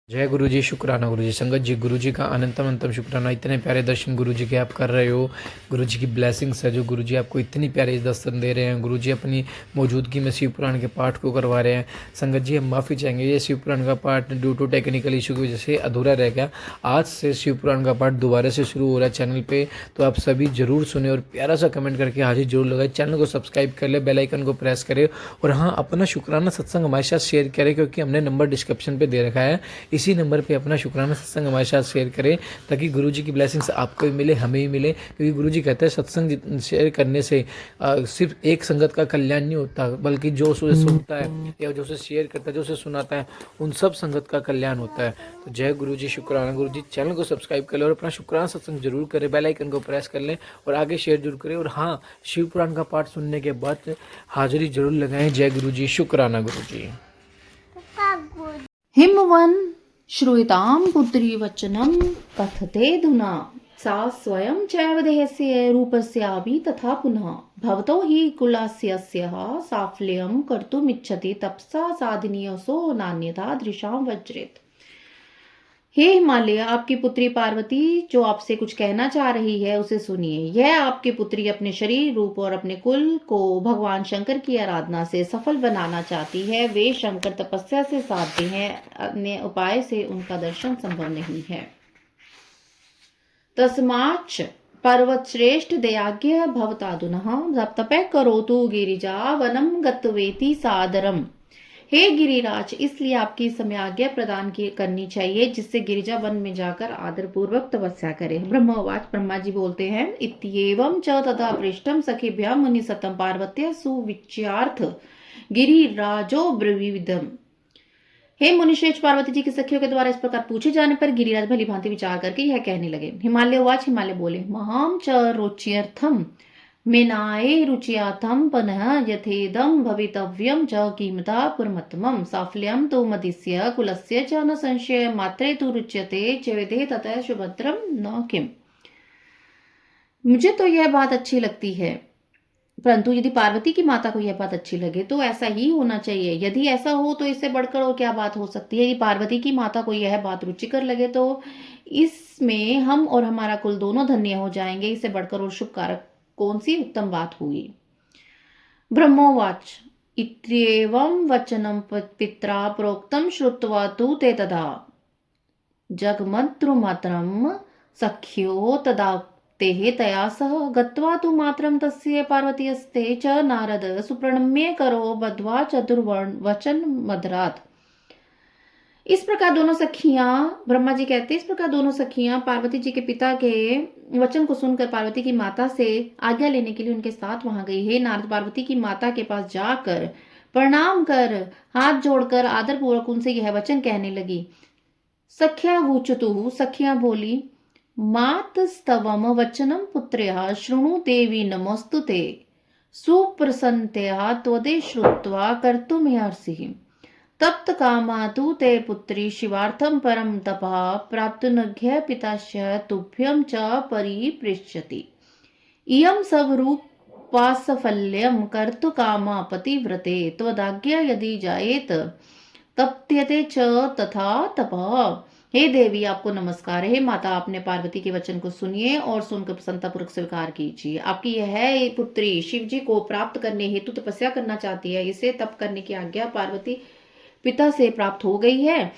जय गुरु जी, शुक्राना गुरु जी। संगत जी, गुरु जी का अनंतम अंतम शुक्राना। इतने प्यारे दर्शन गुरु जी के आप कर रहे हो। गुरु जी की ब्लेसिंग्स है जो गुरु जी आपको इतनी प्यारे दर्शन दे रहे हैं। गुरु जी अपनी मौजूदगी में शिव पुराण के पाठ को करवा रहे हैं। संगत जी, हम माफ़ी चाहेंगे, ये शिव पुराण का पाठ ड्यू टू टेक्निकल इशू की वजह से अधूरा रह गया। आज से शिव पुराण का पाठ दोबारा से शुरू हो रहा है चैनल पर, तो आप सभी ज़रूर सुने और प्यारा सा कमेंट करके हाजिर जरूर लगाए। चैनल को सब्सक्राइब कर ले, बेल आइकन को प्रेस करें और हाँ, अपना शुक्राना सत्संग हमारे साथ शेयर करें, क्योंकि हमने नंबर डिस्क्रिप्शन पे दे रखा है। इसी नंबर पे अपना शुक्राना सत्संग हमारे साथ शेयर करें, ताकि गुरु जी की ब्लेसिंग्स आपको भी मिले, हमें भी मिले। क्योंकि गुरु जी कहते हैं सत्संग शेयर करने से सिर्फ एक संगत का कल्याण नहीं होता, बल्कि जो उसे सुनता है या जो उसे शेयर करता है, जो उसे सुनाता है, उन सब संगत का कल्याण होता है। तो जय गुरु जी, शुक्राना गुरु जी। चैनल को सब्सक्राइब कर लें और अपना शुक्राना सत्संग जरूर करें, बेल आइकन को प्रेस कर लें और आगे शेयर जरूर करें। और हाँ, शिव पुराण का पाठ सुनने के बाद हाजिरी जरूर लगाएं। जय गुरु जी, शुक्राना गुरु जी। हिमवन श्रूयतां पुत्री वचनं कथतेऽधुना सा स्वयं चैव देहस्य रूपस्यापि तथा पुनः भवतो हि कुलास्यस्यः साफल्यं कर्तुमिच्छति तपसा साधिनीयसो नान्यथा दृशां वज्रेत। हे हिमालय, आपकी पुत्री पार्वती जो आपसे कुछ कहना चाह रही है उसे सुनिए। यह आपकी पुत्री अपने शरीर, रूप और अपने कुल को भगवान शंकर की आराधना से सफल बनाना चाहती है। वे शंकर तपस्या से साध्य हैं, अन्य उपाय से उनका दर्शन संभव नहीं है। तस्माच्च पर्वत श्रेष्ठ दयाज्ञ भवतादुनः तपः करोतु गिरिजा वनम गतवेति सादरम। हे गिरिराज, इसलिए आपकी समय आज्ञा प्रदान करनी चाहिए, जिससे गिरिजा वन में जाकर आदर पूर्वक तपस्या करे। ब्रह्मवाच, ब्रह्मा जी बोलते हैं, इत्येवं च तथा पृष्ठम सखिभ्याम मुनि सतम पार्वत्या सुविच्यार्थ गिरिराजो ब्रवीविदम। हे मुनिश्रेष्ठ, पार्वती जी की सखियों के द्वारा इस प्रकार पूछे जाने पर गिरिराज भली भांति विचार करके यह कहने लगे। हिमालय वाच, हिमालय बोले, महाम च रुच्यर्थम मेनाये रुच्याथम पुनः यथेदम भवितव्यम च कीमता पुरमत्तमम साफल्यम तो मदिस्य कुलस्य च न संशय मात्रे तु रुच्यते चेवेदे ततः शुभद्रम न किम। मुझे तो यह बात अच्छी लगती है, परंतु यदि पार्वती की माता को यह बात अच्छी लगे तो ऐसा ही होना चाहिए। यदि ऐसा हो तो इससे बढ़कर और क्या बात हो सकती है। यदि पार्वती की माता को यह बात रुचिकर लगे तो इसमें हम और हमारा कुल दोनों धन्य हो जाएंगे। इससे बढ़कर और शुभ कारक कौन सी उत्तम बात हुई। ब्रह्मोवाच, इत्येवं वचनं पित्रा प्रोक्तं श्रुत्वा तु ते तदा जगमद्रुमात्रं सख्यो तदा तेः तया सह गत्वा तु मात्रं तस्य पार्वतीस्ते च नारद सुप्रणम्य करो बद्ध्वा चतुर्वचन मधरात्। इस प्रकार दोनों सखियां, ब्रह्मा जी कहते हैं, इस प्रकार दोनों सखियां पार्वती जी के पिता के वचन को सुनकर पार्वती की माता से आज्ञा लेने के लिए उनके साथ वहां गई। हे नारद, पार्वती की माता के पास जाकर प्रणाम कर हाथ जोड़कर आदर पूर्वक उनसे यह वचन कहने लगी। सख्या वूचतु, सखियां बोली, मातस्तवम वचनम पुत्र्यः शृणु देवी नमोस्तुते सुप्रसन्नतया त्वदे श्रुत्वा कर्तुमिहार्षि। तप्त कामा तु ते पुत्री शिवार्थं परम तपः प्राप्तुनघ्य पितास्य तुभ्यं च परिपृच्छति। इयं स्वरूपासफल्यं कर्तु कामा पतिव्रते त्वदाज्ञा यदि जायेत तप्यते च तथा तपः। हे देवी, आपको नमस्कार है। हे माता, आपने पार्वती के वचन को सुनिए और सुनकर प्रसन्नतापूर्वक स्वीकार कीजिए। आपकी यह पुत्री शिव जी को प्राप्त करने हेतु तपस्या करना चाहती है। इसे तप करने की आज्ञा पार्वती पिता से प्राप्त हो गई है।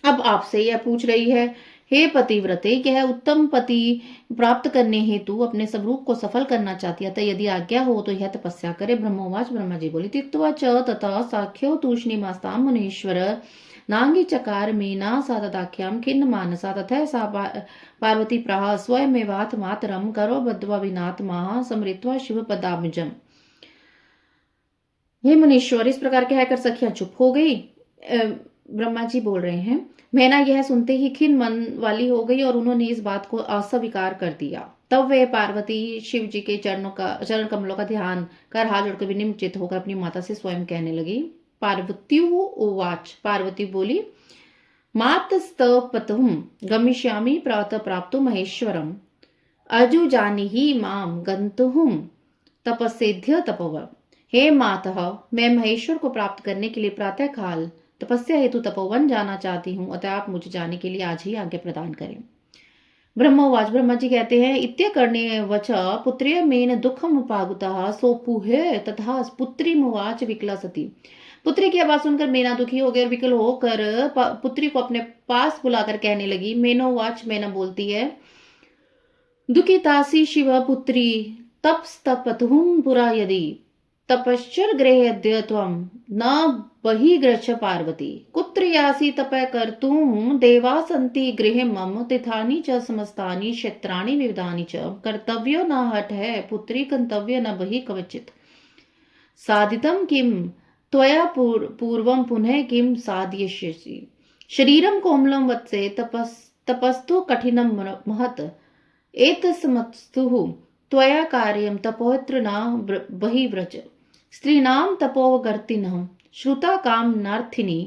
अब आपसे यह पूछ रही है, हे पतिव्रते, यह उत्तम पति प्राप्त करने हेतु अपने स्वरूप को सफल करना चाहती है, तो यदि आज्ञा हो तो यह तपस्या करे। ब्रह्मोवाच, ब्रह्मा जी बोली, तिक्त्वा च तथा साख्यो तूष्णीमास्तां मुनीश्वर नांगी चकार मीना सा तदाख्याम खिन्न मानसा तथा सा पार्वती प्राह स्वयमेवाथ मातरम करो बद्ध्वा विनात्मा समृत्वा शिव पदाब्जम। हे मुनीश्वर, इस प्रकार कहकर सखियां चुप हो गई। ब्रह्मा जी बोल रहे हैं, मैना यह सुनते ही खिन्न मन वाली हो गई और उन्होंने इस बात को अस्वीकार कर दिया। तब वे पार्वती शिव जी के चरण कमलों का ध्यान कर हाथ जोड़कर विनिम्र होकर अपनी माता से स्वयं कहने लगी। पार्वत्युः उवाच, पार्वती बोली, मातस्तपतुं गमिष्यामि प्रातः प्राप्तुं महेश्वरम् अजुजानीहि मां गन्तुं तपस्येद्य तपव। हे मातः, मैं महेश्वर को प्राप्त करने के लिए प्रातः काल तपस्या हेतु तपोवन जाना चाहती हूँ, अतः आप मुझे जाने के लिए आज ही आज्ञा प्रदान करें। ब्रह्मोवाच, ब्रह्मा जी कहते हैं, इत्य करणे वच पुत्र्य मेन दुखम उपागतः सोपुहे तथा पुत्री मुवाच विकला सती। पुत्री की आवाज सुनकर मेना दुखी हो गई और विकल होकर पुत्री को अपने पास बुलाकर कहने लगी। मेनोवाच, मेना बोलती है, दुखितासी शिव पुत्री तपस्तपतुम पुरा यदि तपश्चर गृह्यद्य त्वं न बहिर्गच्छ पार्वती कुत्र यासि तपः कर्तुं देवा सन्ति गृहे मम तीर्थानि च समस्तानि क्षेत्राणि विविधानि च कर्तव्यो न हठः पुत्री गन्तव्य न बहिः क्वचित् साधितं किं त्वया पूर्वं पुनः किं साधयिष्यसि शरीरं कोमलं वत्से तपस्तु कठिनं महत् एतस्मत्स्तु त्वया कार्यं तपोत्र न बहिर्व्रज स्त्रीणां तपोवगर्तिनः श्रुता कामनार्थिनी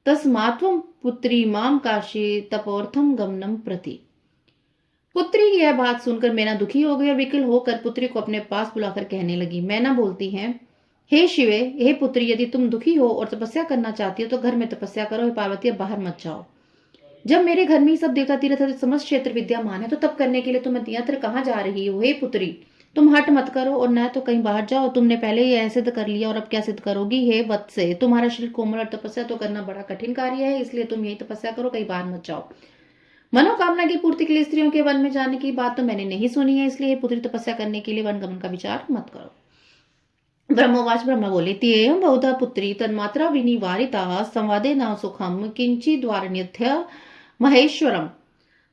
तस्मात्त्वं पुत्री मां काशी तपोर्थम गमनम प्रति। पुत्री की यह बात सुनकर मैना दुखी हो गई और विकल होकर पुत्री को अपने पास बुलाकर कहने लगी। मैना बोलती है, हे शिवे, हे पुत्री, यदि तुम दुखी हो और तपस्या करना चाहती हो तो घर में तपस्या करो, हे पार्वती अब बाहर मत जाओ। जब मेरे घर में ही सब देवता तीर्थ समस्त क्षेत्र विद्यमान है तो तब करने के लिए तुम यत्र कहाँ जा रही हो? हे पुत्री, तुम हट मत करो और न तो कहीं बाहर जाओ। तुमने पहले ही यह सिद्ध कर लिया और अब क्या सिद्ध करोगी? हे वत्से, तुम्हारा शरीर कोमल और तपस्या तो करना बड़ा कठिन कार्य है, इसलिए तुम यही तपस्या करो, कहीं बाहर मत जाओ। मनोकामना की पूर्ति के लिए स्त्रियों के वन में जाने की बात तो मैंने नहीं सुनी है, इसलिए पुत्री तपस्या करने के लिए वन गमन का विचार मत करो। ब्रह्मवाच, ब्रह्मा बोले, त्येयं बहुधा पुत्री तन्मात्रा विनिवारिता संवादे न सुखम किंचिद्वारण्यथ्य महेश्वरम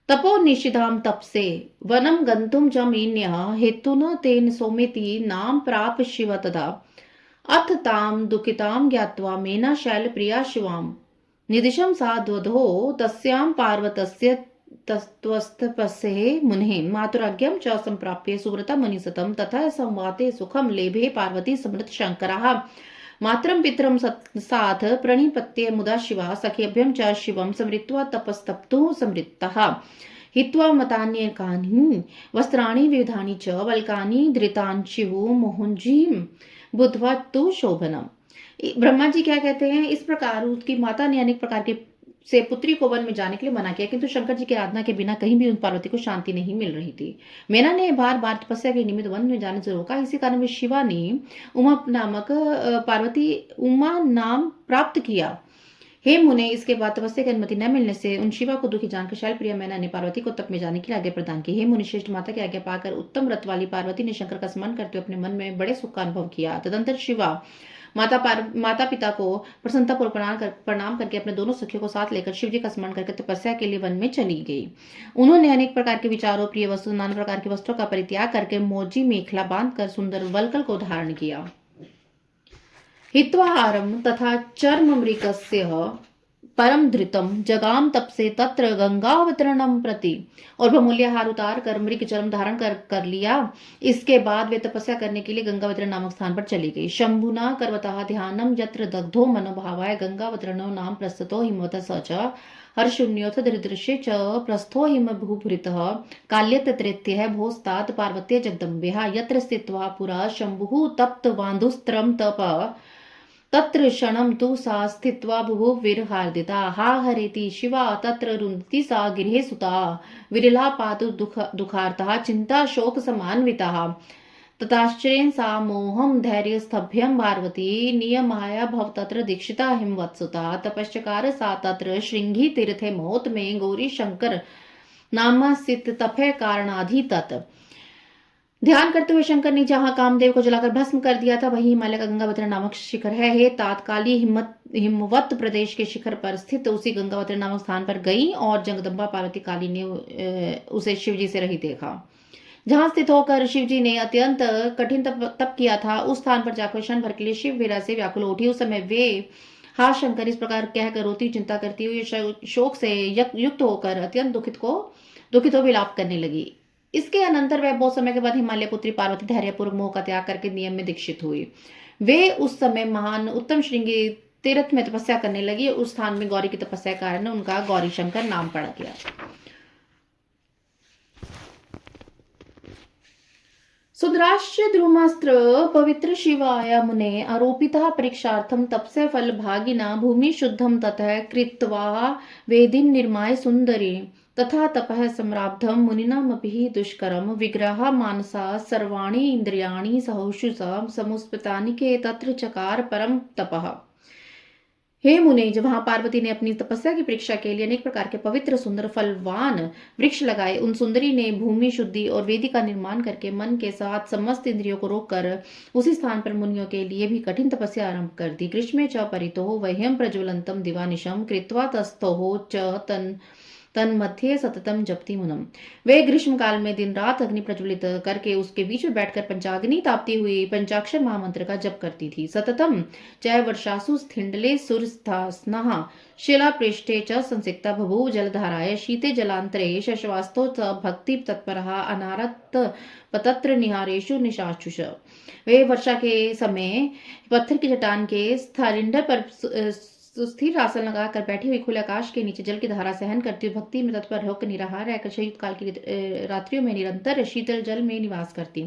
तपो निषिधाम तपसे वनम गंतुम च मीन्यः हेतुना तेन सोमेति नाम प्राप शिव तदा अथ ताम दुखिताम ज्ञात्वा मेना शैलप्रिया शिवाम निदिशं सा द्वधो तस्यां पार्वतस्य तत्त्वस्तपस्ये मुनेः मातुराज्ञां च संप्राप्य सुव्रता मुनिसतं तथा संवाते सुखं लेभे पार्वती समृत शंकरः मात्रं पितरं साथ प्रणिपत्य मुदा शिवा सखेभ्यं च शिवं समृत्वा तपस्तप्तुः समृत्तः हित्वा मतान्येकानि वस्त्राणि विविधानि च वल्कानि धृतांशुः मोहुंजीं बुद्ध्वा तु शोभनम्। ब्रह्मा जी क्या कहते हैं, इस प्रकार उसकी माता ने अनेक प्रकार के से पुत्री को वन में जाने के लिए मना किया, किंतु शंकर जी की आराधना के बिना कहीं भी उन पार्वती को शांति नहीं मिल रही थी। मैना ने बार बार तपस्या के निमित्त वन में जाने से रोका, इसी कारण वे शिवा ने उमा नाम प्राप्त किया। हे मुने, इसके बाद तपस्या की अनुमति न मिलने से उन शिवा को दुखी जानकर शैलप्रिया मैना ने पार्वती को तप में जाने के लिए आज्ञा प्रदान की। हे मुनि श्रेष्ठ, माता की आज्ञा पाकर उत्तम व्रत वाली पार्वती ने शंकर का स्मरण करते हुए अपने मन में बड़े सुख का अनुभव किया। तदंतर शिवा माता पिता को प्रसन्नतापूर्वक प्रणाम करके अपने दोनों सखियों को साथ लेकर शिव जी का स्मरण करके तपस्या के लिए वन में चली गई। उन्होंने अनेक प्रकार के विचारों, प्रिय वस्तु, नाना प्रकार के वस्त्रों का परित्याग करके मोजी मेखला बांधकर सुंदर वल्कल को धारण किया। हित्वाहारम तथा चर्ममृगस्य परम धृतम जगाम तपसे तत्र गंगावतरणम प्रति, और बहुमूल्य हार उतार कर मृग चर्म धारण कर लिया। इसके बाद वे तपस्या करने के लिए गंगावतरण नामक स्थान पर चली गई। शंभुना करवतः ध्यानम यत्र दग्धो मनोभावाय गंगावतरणो नाम प्रस्तुतो हिमवत स च हर्षुण्योथ दरिदृश्य च प्रस्थो हिम भूभृतः काल्यत तृतीयः भोस्तात् पार्वत्य जगदम्बेः यत्र स्थित्वा पुरा शंभुः तप्त बान्धुस्त्रम तप तत्र क्षणं तु सा स्थित्वा बुभुः विरहार्दिता हा हरेति शिवा तत्र रुन्धति सा गिरे सुता विरला पातु दुखार्तः चिंता शोक समान्विता तथाश्चर्येण सा मोहं धैर्यस्तभ्यं पार्वती नियमाया भव तत्र दीक्षिता हिमवत्सुता तपश्चकार सा तत्र श्रृंगी तीर्थे महोत्मे गौरी शंकर नामासित तपे कारणाधि तत्। ध्यान करते हुए शंकर ने जहां कामदेव को जलाकर भस्म कर दिया था वही हिमालय का गंगावतरण नामक शिखर है। हे तात्काली हिमवत प्रदेश के शिखर पर स्थित उसी गंगावतरण नामक स्थान पर गई और जगदम्बा पार्वती काली ने उसे शिवजी से रही देखा। जहां स्थित होकर शिवजी ने अत्यंत कठिन तप किया था, उस स्थान पर जाकर क्षण भर के लिए शिव वीरा से व्याकुल उठी। उस समय वे हा शंकर इस प्रकार कहकर रोती चिंता करती हुई शोक से युक्त होकर अत्यंत दुखित हो विलाप करने लगी। इसके अनंतर वह बहुत समय के बाद हिमालय पुत्री पार्वती धैर्यपूर्वक मोह का त्याग करके नियम में दीक्षित हुई। वे उस समय महान उत्तम श्रृंगी तीर्थ में तपस्या करने लगी। उस स्थान में गौरी की तपस्या के कारण उनका गौरी शंकर नाम पड़ा गया। सुंदराश्च द्रुमास्त्र पवित्र शिवाय मुने आरोपितः परीक्षार्थं तपसे फलभागिना भूमि शुद्धं ततः कृत्वा वेदीं निर्माय सुंदरी तथा तपः सम्राब्धं मुनिनामपि दुष्करं विग्रह मानसा सर्वाणि इंद्रियाणि सहर्षुषा समुस्पतानि के तत्र चकार परम तपः। हे मुने, जब वहां पार्वती ने अपनी तपस्या की परीक्षा के लिए अनेक प्रकार के पवित्र सुंदर फलवान वृक्ष लगाए, उन सुंदरी ने भूमि शुद्धि और वेदी का निर्माण करके मन के साथ समस्त इंद्रियों को रोककर उसी स्थान पर मुनियों के लिए भी कठिन तपस्या आरंभ कर दी। ग्रीष्मे च परितो वह्यम प्रज्वलंतम दिवानिशम कृत्वा तस्थो च तन्मध्ये सततम जपति मुनम। वे ग्रीष्म काल में दिन रात अग्नि प्रज्वलित करके उसके बीच में बैठकर पंचाग्नि तापती हुई पंचाक्षर महामंत्र का जप करती थी। सततम जय वर्षासु स्थिंडले सुरस्था शिला पृष्ठे च संसिक्ता बभूव जलधाराय शीते जलांतरे शश्वास्तो च भक्ति तत्परः अनारत पतत्र निहारेशु निशाचुष। वे वर्षा के समय पत्थर की चट्टान के स्थालिंडर पर सुस्थिर आसन लगाकर बैठी हुई खुले आकाश के नीचे जल की धारा सहन करती हुई भक्ति में तत्पर होकर निराहार रहकर शीत काल की रात्रियों में निरंतर शीतल जल में निवास करती।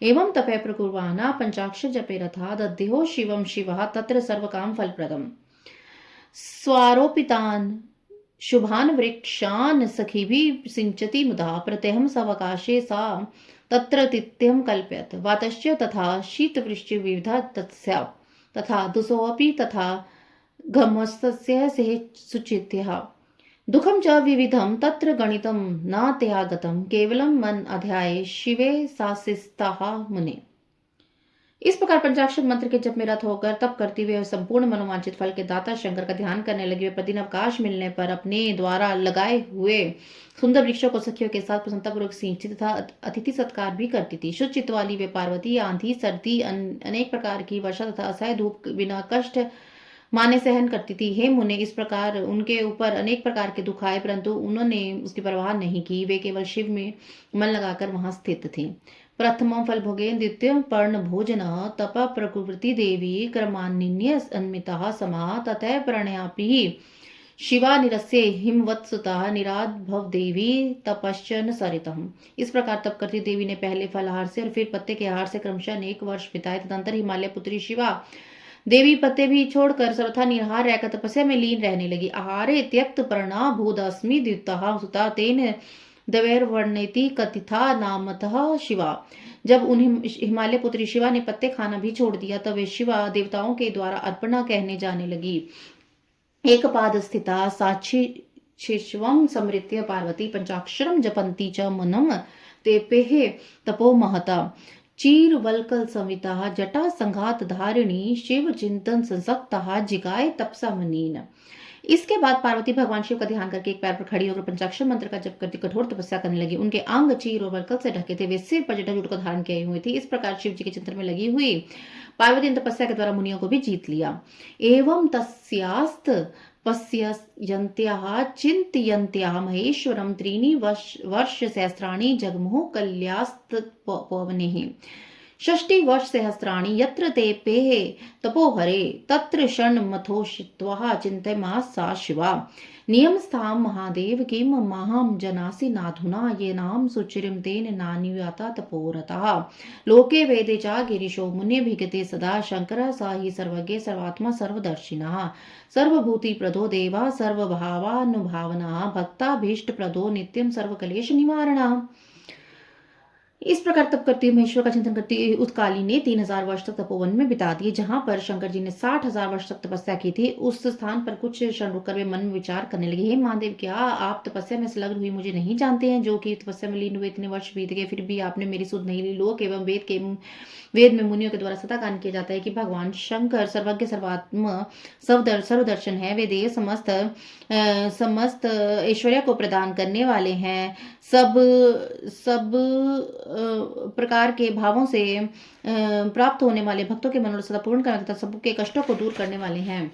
एवं तपे प्रकुर्वाणा पंचाक्षर जपे रथा दद्यो शिवम शिवः तत्र सर्वकाम फलप्रदम। स्वारोपितान शुभान वृक्षान सखीभिः सिंचति मुदा प्रत्यहं सवकाशे सा तत्र तिथ्यं कल्पयत वातश्च तथा शीतवृष्टि विविधा तत्स्या तथा दुसोऽपि तथा घमस्तस्य सेह सुचित्यः दुखम च विविधम तत्र गणितम न त्यागतम केवलम मन अध्याय शिवे सासिस्ताः मुने। इस प्रकार पंचाक्षर मंत्र के जप में रत होकर तप करती हुए संपूर्ण मनोवांछित फल के दाता शंकर का ध्यान करने लगी। वे प्रतिदिन अवकाश मिलने पर अपने द्वारा लगाए हुए सुंदर वृक्षों को सखियों के साथ प्रसन्नतापूर्वक सींचती तथा अतिथि सत्कार भी करती थी। शुद्ध चित्त वाली वे पार्वती आंधी सर्दी अनेक प्रकार की वर्षा तथा असह्य धूप बिना कष्ट माने सहन करती थी। हे मुने, इस प्रकार उनके ऊपर अनेक प्रकार के दुख आए परंतु उन्होंने उसकी परवाह नहीं की। वे केवल शिव में मन लगाकर वहां स्थित थे। प्रथम फल भोगे द्वितीय पर्ण भोजन तप प्रकृति देवी क्रमान्य अन्मिता समा ततः प्रणयापि शिवा निरस्य हिमवत्सुता निराद्भव देवी तपश्चन सरितम। इस प्रकार तप करती देवी ने पहले फलाहार से और फिर पत्ते के आहार से क्रमशः अनेक वर्ष बिताए। तदंतर हिमालय पुत्री शिवा देवी पत्ते भी छोड़कर सर्वथा निराहार रहकर तपस्या में लीन रहने लगी। आहारे त्यक्त पर्णा भूदस्मि द्युतः सुता तेन दवैर्वर्णेति कथिता नामतः शिवा। जब उन हिमालय पुत्री शिवा ने पत्ते खाना भी छोड़ दिया तब वे शिवा देवताओं के द्वारा अर्पणा कहने जाने लगी। एक पाद स्थिता साक्षी शिशवं समृत्य पार्वती पंचाक्षरम जपन्ती च मनम तेपेः तपो महता चीर वल्कल संविता जटा संघात धारिणी शिव चिंतन संसक्ता जिगाए तपसा मनीन। इसके बाद पार्वती भगवान शिव का ध्यान करके एक पैर पर खड़ी होकर पंचाक्षर मंत्र का जप करती कठोर तपस्या करने लगी। उनके अंग चीर और वल्कल से ढके थे। वे सिर पर जटाजूट का धारण किए हुए थे। इस प्रकार शिव जी के चिंतन में लगी हुई पार्वती ने तपस्या के द्वारा मुनियों को भी जीत लिया। एवं तस्यास्त पश्यन्त्याः चिन्तयन्त्याः महेश्वरं त्रीणि वर्ष सहस्राणि जगमुः कल्यास्तपवनेः। षष्टि वर्ष सहस्राणि यत्र तेपेः तपोहरे तत्र षण्मथोषित्वा चिन्तयमास सा शिवा। नियमस्थां महादेव किं माहं जनासि नाधुना येनां सुचिरिं तेन नान्युयाता तपोरतः। लोके वेदे च गिरीशो मुनिभिगते सदा शंकरः स हि सर्वज्ञ सर्वात्मा सर्वदर्शिनः सर्वभूतिप्रदो देवः सर्वभावानुभावनः भक्ताभीष्टप्रदो नित्यं सर्वकलेश निवारणः। इस प्रकार तप करती महेश्वर का चिंतन करती उत्काली ने 3000 वर्ष तक तपोवन में बिता दिए। जहां पर शंकर जी ने 60,000 वर्ष तक तपस्या की थी उस स्थान पर कुछ क्षण रुककर वे मन में विचार करने लगे। हे महादेव, क्या आप तपस्या में संलग्न हुई मुझे नहीं जानते हैं? जो कि तपस्या में लीन हुए इतने वर्ष बीत गए फिर भी आपने मेरी सुध नहीं ली। लोक एवं वेद में मुनियों के द्वारा सदा गान किया जाता है कि भगवान शंकर सर्वज्ञ सर्वात्म सर्वदर्शन है। वे देव समस्त ऐश्वर्य को प्रदान करने वाले हैं। सब प्रकार के भावों से प्राप्त होने वाले भक्तों के मनोरथ सदा पूर्ण करने तथा सबके कष्टों को दूर करने वाले हैं।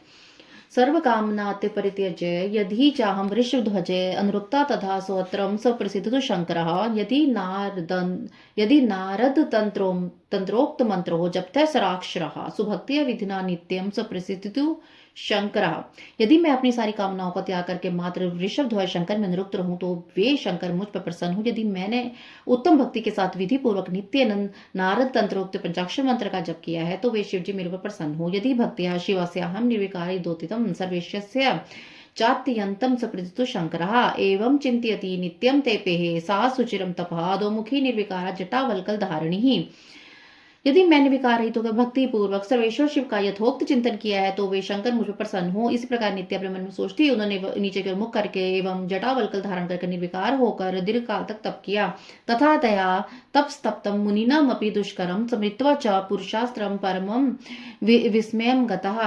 सर्व कामनाते परित्यज्य यदि चाहम वृषध्वजे अनुरुक्ता तथा सोत्रम सप्रसिद्धो शंकरः। यदि नारद तंत्रों तंत्रोक्त मंत्र हो जप्तः सराक्षरः सुभक्तिया विधिना नित्यम सप्रसिद्धितु शंकर। यदि मैं अपनी सारी कामनाओं का त्याग करके मात्र वृषभ ध्वज शंकर में निरुक्त रहूं तो वे शंकर मुझ पर प्रसन्न हो। यदि मैंने उत्तम भक्ति के साथ विधि पूर्वक नित्य नारद तंत्रोक्त पंचाक्षर मंत्र का जप किया है तो वे शिव जी मेरे पर प्रसन्न हो। यदि भक्तिया शिवस्याहं निर्विकारी दोतितम सर्वेश्वस्य चात्यंतम सप्रतितु शंकरः एवं चिंतयति नित्यम तेपेः सा सुचिरम तपः अधोमुखी निर्विकारा जटावल्कल धारिणी। यदि मैंने विकार रहित होकर भक्ति पूर्वक सर्वेश्वर शिव का यथोक्त चिंतन किया है तो वे शंकर मुझ पर प्रसन्न हो। इस प्रकार नित्य अपने मन में सोचती उन्होंने नीचे की ओर मुख करके एवं जटावल्कल धारण करके निर्विकार होकर दीर्घ काल तक तप किया। तथा तया तपस्तप्तम मुनिनम अपि दुष्करम समृत्वा च पुरुषास्त्रम परमम विस्मयम गतः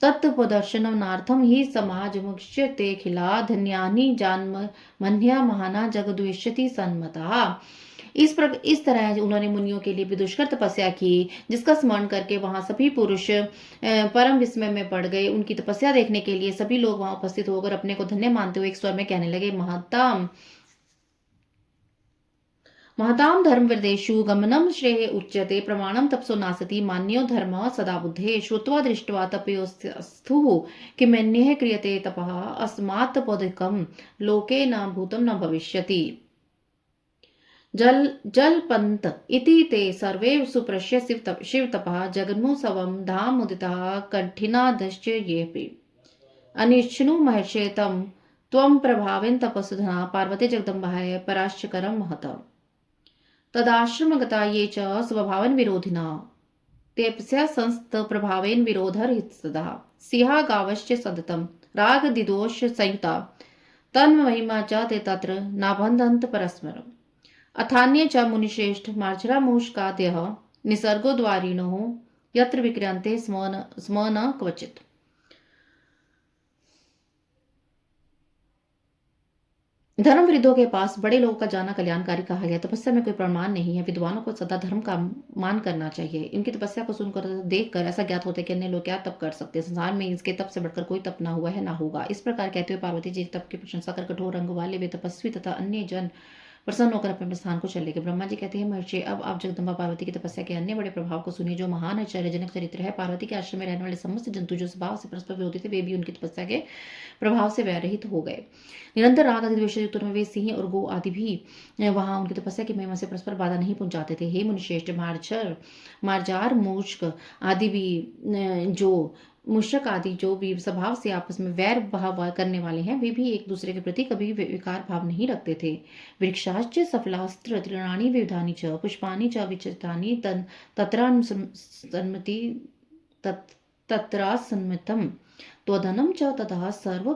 तत्प्रदर्शनार्थम ही समाजमुच्यते खिला धन्यानि जान्मन्या महाना जगद्विष्यति सन्मतः। इस तरह उन्होंने मुनियों के लिए भी दुष्कर तपस्या की जिसका स्मरण करके वहां सभी पुरुष परम विस्मय में पड़ गए। उनकी तपस्या देखने के लिए सभी लोग वहां उपस्थित होकर अपने को धन्य मानते हुए एक स्वर में कहने लगे, महताम महताम धर्म विदेशु गमनम श्रेय उच्यते प्रमाणम तपसो नासति मान्यो धर्म सदा बुद्धे श्रुत्वा दृष्ट्वा तपयोस्तु किमन्यः क्रियते तपः अस्मात् पौधिकम लोके न भूतम न भविष्यति। जलपंत इति ते सर्वे सुप्रश्य शिवतपः जगन्मोत्सवं धाम मुदितः कठिनादश्च येऽपि अनिच्छनु महर्षे तं त्वं प्रभावेन तपस्सुधना पार्वती जगदम्बाय पराश्चकरं महत तदाश्रमगता ये च स्वभावन विरोधिना तेऽप्यस्य संस्त प्रभावेन विरोधरहितस्तदा सिंहा गावश्च सततं राग दिदोष संयुता तन्महिमा च ते तत्र नाबन्धन्त परस्परम्। अथान्ये च मुनिश्रेष्ठ मार्जरामूषकादयः निसर्गो द्वारिणो यत्र विक्रियन्ते स्म न क्वचित्। धर्म विरुद्धों के पास बड़े लोगों का जाना कल्याणकारी कहा गया। तपस्या में कोई प्रमाण नहीं है। विद्वानों को सदा धर्म का मान करना चाहिए। इनकी तपस्या को सुनकर देखकर ऐसा ज्ञात होता है कि अन्य लोग क्या तप कर सकते हैं। संसार में इसके तप से बढ़कर कोई तप ना हुआ है ना होगा। इस प्रकार कहते हुए पार्वती जी तप की प्रशंसा कर कठोर रंग वाले वे तपस्वी तथा अन्य जन प्रसन्न होकर अपने स्थान को चले गए। ब्रह्मा जी कहते हैं, महर्षि अब आप जगदम्बा पार्वती की तपस्या के अन्य बड़े प्रभाव को सुनिए जो महान आश्चर्यजनक चरित्र है। पार्वती के आश्रम में रहने वाले समस्त जंतु जो स्वभाव से परस्पर विरोधी थे वे भी उनकी तपस्या के प्रभाव से वैरहित हो गए। निरंतर राग आदि द्वेष युक्त वे सिंह और गो आदि भी वहां उनकी तपस्या की महिमा से परस्पर बाधा नहीं पहुंचाते थे। हे मुनिश्रेष्ठ मार्जार मूषक आदि भी मूषक आदि जो भी स्वभाव से आपस में वैर भाव करने वाले हैं वे भी एक दूसरे के प्रति कभी विकार भाव नहीं रखते थे। वृक्षाश्च सफलास्त्र तृणानि विविधानि च पुष्पानि च विचित्राणि तत्रासन्मितं त्वदनं च ततः सर्व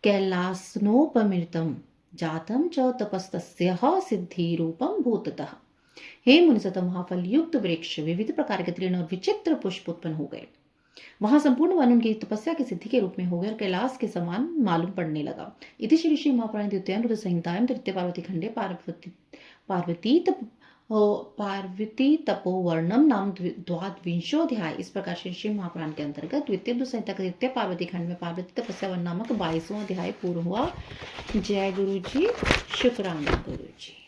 कैलासनोपमितं जातं च तपस्तस्यः सिद्धिरूपं भूततः। हे मुनिसत महाफल युक्त वृक्ष विविध प्रकार के तृण और विचित्र पुष्प उत्पन्न हो गए। वहां संपूर्ण वन उनकी तपस्या की सिद्धि के रूप में हो गए और कैलाश के समान मालूम पड़ने लगा। इति श्री श्री महापुराण द्वितीयानुरुद्ध संहितायां तृतीय पार्वती खंडे पार्वती तपोवर्णम नाम द्वादविंशोऽध्याय। इस प्रकार श्री श्री महापुराण के अंतर्गत द्वितीय संहिता के तृतीय पार्वती खंड में पार्वती तपस्या वन नामक 22वां अध्याय पूर्ण हुआ। जय गुरु जी, शुक्राना गुरु जी।